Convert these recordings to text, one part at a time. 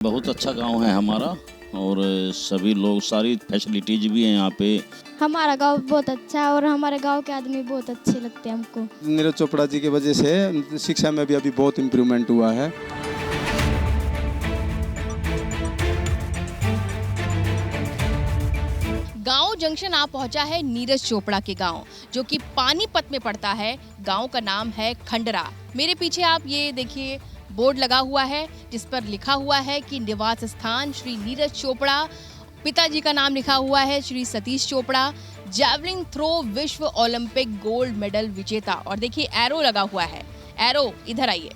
बहुत अच्छा गांव है हमारा और सभी लोग सारी फैसिलिटीज भी हैं यहाँ पे। हमारा गांव बहुत अच्छा है और हमारे गांव के आदमी बहुत अच्छे लगते हैं हमको। नीरज चोपड़ा जी की वजह से शिक्षा में भी अभी बहुत इम्प्रूवमेंट हुआ है। गांव जंक्शन आ पहुंचा है नीरज चोपड़ा के गांव, जो कि पानीपत में पड़ता है। गांव का नाम है खंडरा। मेरे पीछे आप ये देखिए बोर्ड लगा हुआ है जिस पर लिखा हुआ है कि निवास स्थान श्री नीरज चोपड़ा। पिताजी का नाम लिखा हुआ है श्री सतीश चोपड़ा, जैवलिन थ्रो विश्व ओलंपिक गोल्ड मेडल विजेता। और देखिए एरो लगा हुआ है। एरो इधर आइए।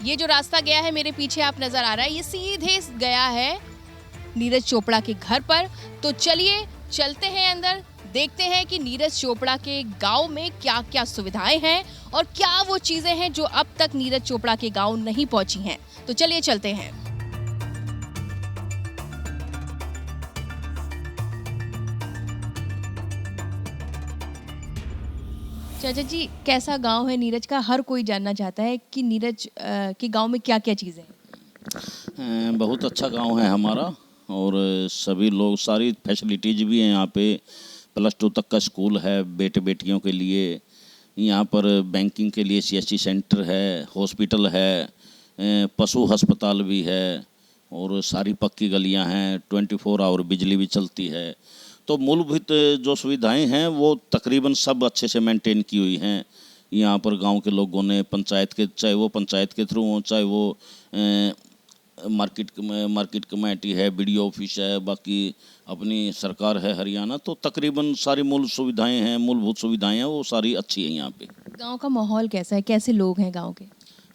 ये जो रास्ता गया है मेरे पीछे आप नजर आ रहा है, ये सीधे गया है नीरज चोपड़ा के घर पर। तो चलिए चलते हैं अंदर, देखते हैं कि नीरज चोपड़ा के गांव में क्या क्या सुविधाएं हैं और क्या वो चीजें हैं जो अब तक नीरज चोपड़ा के गांव नहीं पहुंची हैं। तो चलिए चलते हैं। चाचा जी, कैसा गांव है नीरज का? हर कोई जानना चाहता है कि नीरज के गांव में क्या क्या चीजें हैं। बहुत अच्छा गांव है हमारा और सभी लोग सारी फैसिलिटीज भी हैं यहाँ पे। +2 तक का स्कूल है बेटे बेटियों के लिए। यहाँ पर बैंकिंग के लिए CSC सेंटर है, हॉस्पिटल है, पशु अस्पताल भी है और सारी पक्की गलियाँ हैं। 24 आवर बिजली भी चलती है। तो मूलभूत जो सुविधाएं हैं वो तकरीबन सब अच्छे से मेंटेन की हुई हैं। यहाँ पर गांव के लोगों ने पंचायत के, चाहे वो पंचायत के थ्रू हो, चाहे वो मार्केट कमेटी है, BDO ऑफिस है, बाकी अपनी सरकार है हरियाणा, तो तकरीबन सारी मूलभूत सुविधाएं हैं वो सारी अच्छी हैं यहाँ पे। गांव का माहौल कैसा है? कैसे लोग हैं गांव के?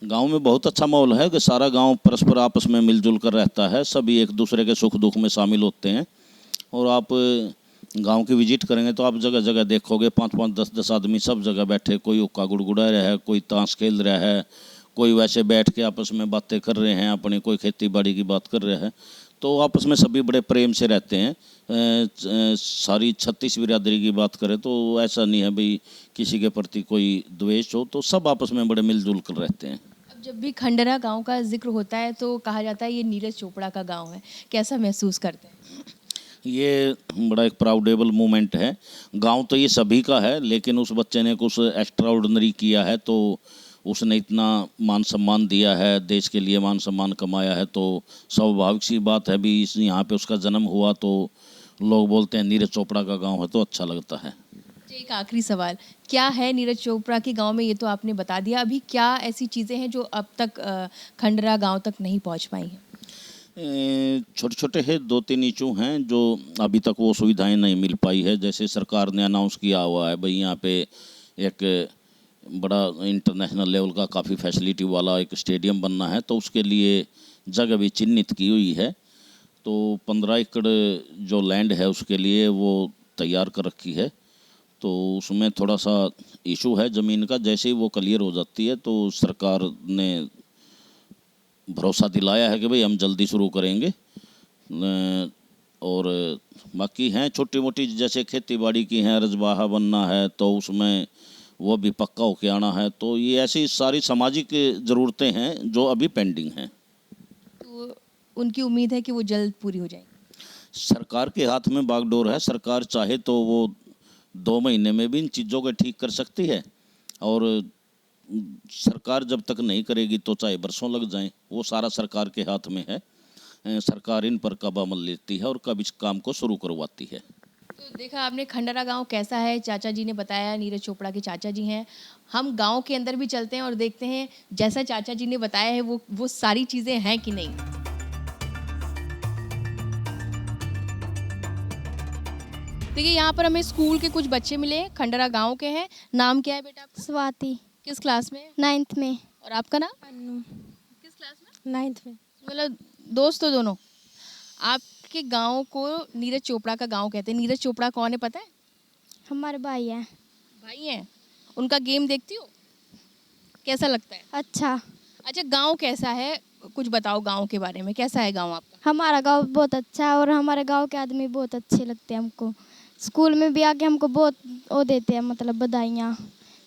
गांव में बहुत अच्छा माहौल है कि सारा गांव परस्पर आपस में मिलजुल कर रहता है। सभी एक दूसरे के सुख दुख में शामिल होते हैं और आप गांव की विजिट करेंगे तो आप जगह जगह देखोगे 5-5, 10-10 आदमी सब जगह बैठे, कोई हुक्का गुड़गुड़ा रहा है, कोई ताश खेल रहा है, कोई वैसे बैठ के आपस में बातें कर रहे हैं अपनी, कोई खेती बाड़ी की बात कर रहा है। तो आपस में सभी बड़े प्रेम से रहते हैं। सारी 36 बिरादरी की बात करें तो ऐसा नहीं है भाई किसी के प्रति कोई द्वेष हो, तो सब आपस में बड़े मिलजुल कर रहते हैं। अब जब भी खंडरा गांव का जिक्र होता है तो कहा जाता है ये नीरज चोपड़ा का गांव है। कैसा महसूस करते हैं? ये बड़ा एक प्राउडेबल मोमेंट है। गांव तो ये सभी का है, लेकिन उस बच्चे ने कुछ एक्स्ट्रा ऑर्डिनरी किया है तो उसने इतना मान सम्मान दिया है, देश के लिए मान सम्मान कमाया है, तो स्वाभाविक सी बात है भी यहाँ पे उसका जन्म हुआ तो लोग बोलते हैं नीरज चोपड़ा का गांव है, तो अच्छा लगता है। एक आखिरी सवाल, क्या है नीरज चोपड़ा के गांव में? ये तो आपने बता दिया, अभी क्या ऐसी चीज़ें हैं जो अब तक खंडरा गांव तक नहीं पहुंच पाई हैं? छोटे छोटे है 2-3 इशू हैं जो अभी तक वो सुविधाएं नहीं मिल पाई है। जैसे सरकार ने अनाउंस किया हुआ है भाई यहाँ पे एक बड़ा इंटरनेशनल लेवल का काफ़ी फैसिलिटी वाला एक स्टेडियम बनना है, तो उसके लिए जगह भी चिन्हित की हुई है। तो 15 एकड़ जो लैंड है उसके लिए वो तैयार कर रखी है। तो उसमें थोड़ा सा इशू है ज़मीन का। जैसे ही वो क्लियर हो जाती है तो सरकार ने भरोसा दिलाया है कि भाई हम जल्दी शुरू करेंगे। और बाकी हैं छोटी मोटी जैसे खेती बाड़ी की हैं, रजबाहा बनना है तो उसमें वो भी पक्का होके आना है। तो ये ऐसी सारी सामाजिक ज़रूरतें हैं जो अभी पेंडिंग हैं। तो उनकी उम्मीद है कि वो जल्द पूरी हो जाएगी। सरकार के हाथ में बागडोर है। सरकार चाहे तो वो 2 महीने में भी इन चीज़ों को ठीक कर सकती है और सरकार जब तक नहीं करेगी तो चाहे बरसों लग जाएं, वो सारा सरकार के हाथ में है। सरकार इन पर कब अमल लेती है और कब इस काम को शुरू करवाती है। तो देखा आपने खंडरा गांव कैसा है, चाचा जी ने बताया, नीरज चोपड़ा के चाचा जी हैं। हम गांव के अंदर भी चलते हैं और देखते हैं जैसा चाचा जी ने बताया है वो सारी चीज़ें हैं कि नहीं। देखिए यहाँ पर हमें स्कूल के कुछ बच्चे मिले, खंडरा गांव के हैं। नाम क्या है बेटा आपका? स्वाति, किस क्लास में? 9th में। और आपका नाम? अन्नू, किस क्लास में? 9th में। मतलब दोस्त तो दोनों। आपके गांव को नीरज चोपड़ा का गांव कहते हैं। नीरज चोपड़ा कौन है पता है? हमारे भाई हैं। भाई हैं। उनका गेम देखती हो? कैसा लगता है? अच्छा। अच्छा, गांव कैसा है कुछ बताओ गांव के बारे में। कैसा है गांव आपका? हमारा गांव बहुत अच्छा है और हमारे गांव के आदमी बहुत अच्छे लगते हैं हमको। स्कूल में भी आके हमको बहुत वो देते हैं, मतलब बधाइयाँ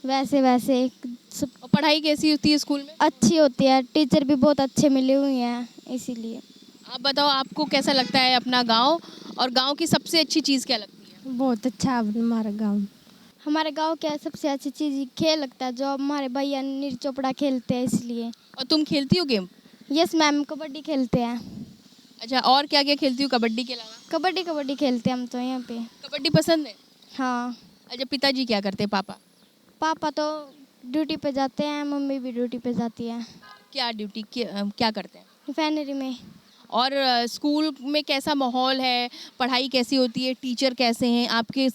वैसे सब। और पढ़ाई कैसी होती है स्कूल में? अच्छी होती है, टीचर भी बहुत अच्छे मिले हुए हैं इसीलिए। आप बताओ, आपको कैसा लगता है अपना गांव, और गांव की सबसे अच्छी चीज़ क्या लगती है? बहुत अच्छा है हमारा गाँव। हमारे गांव की सबसे अच्छी चीज़ खेल लगता है, जो हमारे भैया नीरज चोपड़ा खेलते हैं इसलिए। और तुम खेलती हो गेम? यस मैम, कबड्डी खेलते हैं। अच्छा, और क्या क्या खेलती हो कबड्डी के अलावा? कबड्डी कबड्डी खेलते हैं हम तो यहाँ पे। कबड्डी पसंद है? हाँ। अच्छा, पिताजी क्या करते हैं, पापा? पापा तो ड्यूटी पे जाते हैं, मम्मी भी ड्यूटी पे जाती है, क्या ड्यूटी, क्या करते हैं? रिफाइनरी में। और स्कूल में कैसा माहौल है, पढ़ाई कैसी होती है, टीचर कैसे हैं आपके,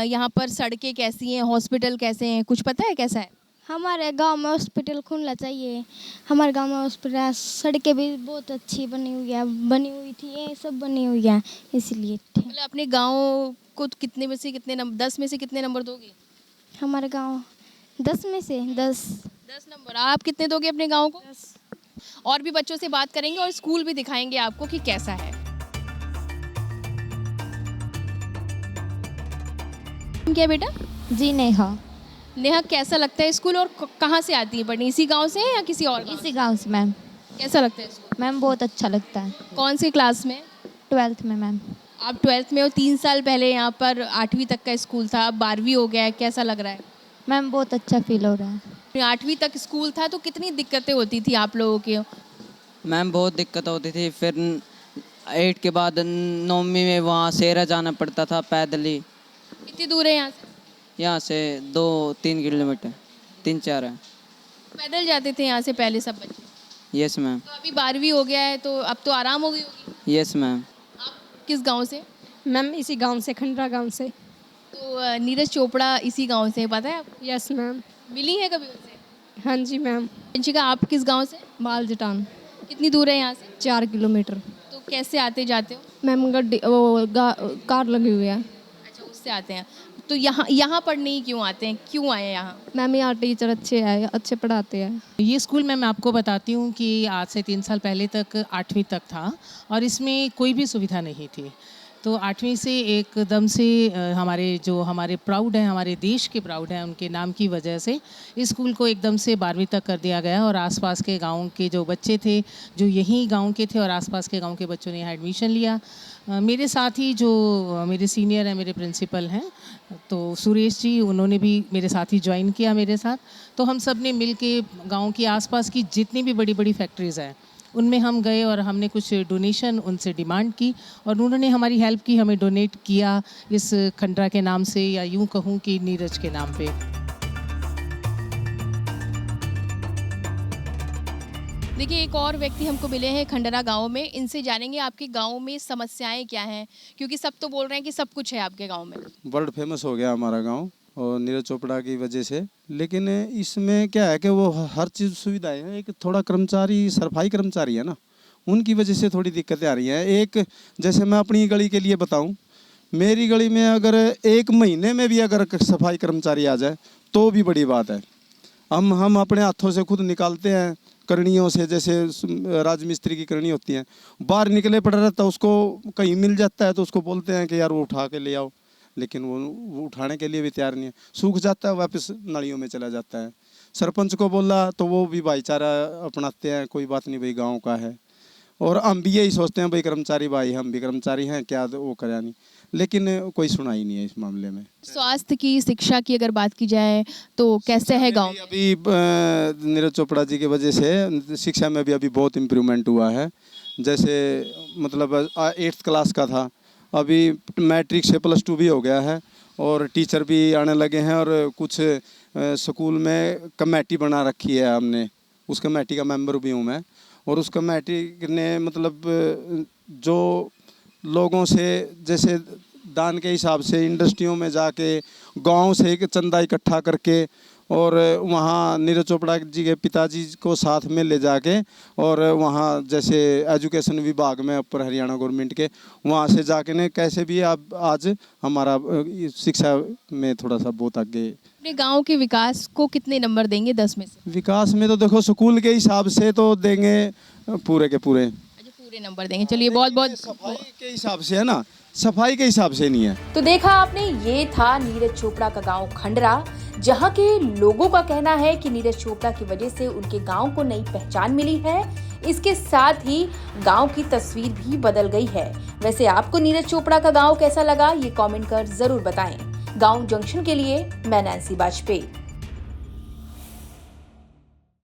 यहाँ पर सड़कें कैसी हैं, हॉस्पिटल कैसे हैं, कुछ पता है कैसा है? हमारे गांव में हॉस्पिटल खुलना चाहिए। हमारे गांव में हॉस्पिटल, सड़कें भी बहुत अच्छी बनी हुई थी, ये सब बनी हुई है इसलिए। मतलब अपने गांव को कितने में से कितने नंबर, 10 में से कितने नंबर दोगे? हमारे गांव 10 में से 10। 10 नंबर। आप कितने दोगे अपने गांव को? और भी बच्चों से बात करेंगे और स्कूल भी दिखाएंगे आपको कि कैसा है। क्या बेटा? जी नेहा। नेहा, कैसा लगता है स्कूल, और कहाँ से आती है पढ़ने? इसी गांव से है या किसी और गांव? इसी गांव से मैम। कैसा लगता है स्कूल? मैम बहुत अच्छा लगता है। कौन सी क्लास में? 12th में मैम। आप 12th में हो। 3 साल पहले यहाँ पर 8वीं तक का स्कूल था, अब 12वीं हो गया है, कैसा लग रहा है? मैम बहुत अच्छा फील हो रहा है। 8वीं तक स्कूल था तो कितनी दिक्कतें होती थी आप लोगों की? मैम बहुत दिक्कत होती थी, फिर 8 के बाद 9वीं में वहाँ सेरा जाना पड़ता था पैदल ही। कितनी दूर है यहाँ से? यहाँ से 2-3 किलोमीटर, 3-4 है। पैदल जाते थे यहाँ से पहले सब बच्चे? Yes ma'am. तो अभी 12वीं हो गया है तो अब तो आराम हो गई होगी। Yes ma'am. आप किस गांव से? मैम इसी गांव से, खंडरा गांव से। तो नीरज चोपड़ा इसी गांव से, पता है आपको? Yes ma'am. मिली है कभी उनसे? हाँ जी मैम। वंशिका, आप किस गांव से? बालजटान। कितनी दूर है यहाँ से? 4 किलोमीटर। तो कैसे आते जाते हो? मैम कार लगी हुई है। अच्छा, उससे आते हैं। तो यहाँ पढ़ने ही क्यों आते हैं, क्यों आए हैं यहाँ? मैम यहाँ टीचर अच्छे हैं, अच्छे पढ़ाते हैं। ये स्कूल मैं आपको बताती हूँ कि आज से 3 साल पहले तक 8वीं तक था और इसमें कोई भी सुविधा नहीं थी। तो 8वीं से एकदम से हमारे प्राउड हैं, हमारे देश के प्राउड हैं, उनके नाम की वजह से इस स्कूल को एकदम से 12वीं तक कर दिया गया और आसपास के गांव के जो बच्चे थे, जो यहीं गांव के थे और आसपास के गांव के बच्चों ने यहाँ एडमिशन लिया। मेरे साथ ही जो मेरे सीनियर हैं, मेरे प्रिंसिपल हैं, तो सुरेश जी, उन्होंने भी मेरे साथ ही ज्वाइन किया मेरे साथ। तो हम सब ने मिल के गाँव की आसपास की जितनी भी बड़ी बड़ी फैक्ट्रीज़ हैं उनमें हम गए और हमने कुछ डोनेशन उनसे डिमांड की और उन्होंने हमारी हेल्प की, हमें डोनेट किया इस खंडरा के नाम से, या यूं कहूं कि नीरज के नाम पे। देखिए, एक और व्यक्ति हमको मिले हैं खंडरा गांव में, इनसे जानेंगे आपके गांव में समस्याएं क्या हैं, क्योंकि सब तो बोल रहे हैं कि सब कुछ है आपके गांव में। वर्ल्ड फेमस हो गया हमारा गांव और नीरज चोपड़ा की वजह से। लेकिन इसमें क्या है कि वो हर चीज़ सुविधाएं हैं, एक थोड़ा कर्मचारी, सफाई कर्मचारी है ना, उनकी वजह से थोड़ी दिक्कतें आ रही हैं। एक जैसे मैं अपनी गली के लिए बताऊं, मेरी गली में अगर 1 महीने में भी अगर सफाई कर्मचारी आ जाए तो भी बड़ी बात है। हम अपने हाथों से खुद निकालते हैं करणियों से, जैसे राजमिस्त्री की करनी होती हैं, बाहर निकले पड़ा रहता, उसको कहीं मिल जाता है तो उसको बोलते हैं कि यार वो उठा के ले आओ, लेकिन वो उठाने के लिए भी तैयार नहीं है। सूख जाता है, वापस नालियों में चला जाता है। सरपंच को बोला तो वो भी भाईचारा अपनाते हैं, कोई बात नहीं भाई गांव का है, और हम भी यही सोचते हैं भाई कर्मचारी भाई, हम भी कर्मचारी हैं, क्या वो करा नहीं, लेकिन कोई सुनाई नहीं है इस मामले में। स्वास्थ्य की, शिक्षा की अगर बात की जाए तो कैसे है गांव? अभी नीरज चोपड़ा जी की वजह से शिक्षा में भी अभी बहुत इम्प्रूवमेंट हुआ है। जैसे मतलब 8th क्लास का था, अभी मैट्रिक से +2 भी हो गया है और टीचर भी आने लगे हैं, और कुछ स्कूल में कमेटी बना रखी है हमने, उस कमेटी का मेंबर भी हूँ मैं। और उस कमेटी ने मतलब जो लोगों से जैसे दान के हिसाब से इंडस्ट्रियों में जाके गांव से एक चंदा इकट्ठा करके और वहाँ नीरज चोपड़ा जी के पिताजी को साथ में ले जाके, और वहाँ जैसे एजुकेशन विभाग में ऊपर हरियाणा गवर्नमेंट के, वहाँ से जाके ने कैसे भी आप आज हमारा शिक्षा में थोड़ा सा बहुत आगे। अपने गांव के विकास को कितने नंबर देंगे 10 में से? विकास में तो देखो स्कूल के हिसाब से तो देंगे पूरे के पूरे। अच्छा, पूरे नंबर देंगे। चलिए बहुत बहुत सफाई के हिसाब से है ना, सफाई के हिसाब से नहीं है। तो देखा आपने, ये था नीरज चोपड़ा का गांव खंडरा, जहां के लोगों का कहना है कि नीरज चोपड़ा की वजह से उनके गांव को नई पहचान मिली है। इसके साथ ही गांव की तस्वीर भी बदल गई है। वैसे आपको नीरज चोपड़ा का गांव कैसा लगा, ये कमेंट कर जरूर बताएं। गांव जंक्शन के लिए मैं नैन्सी बाजपेयी।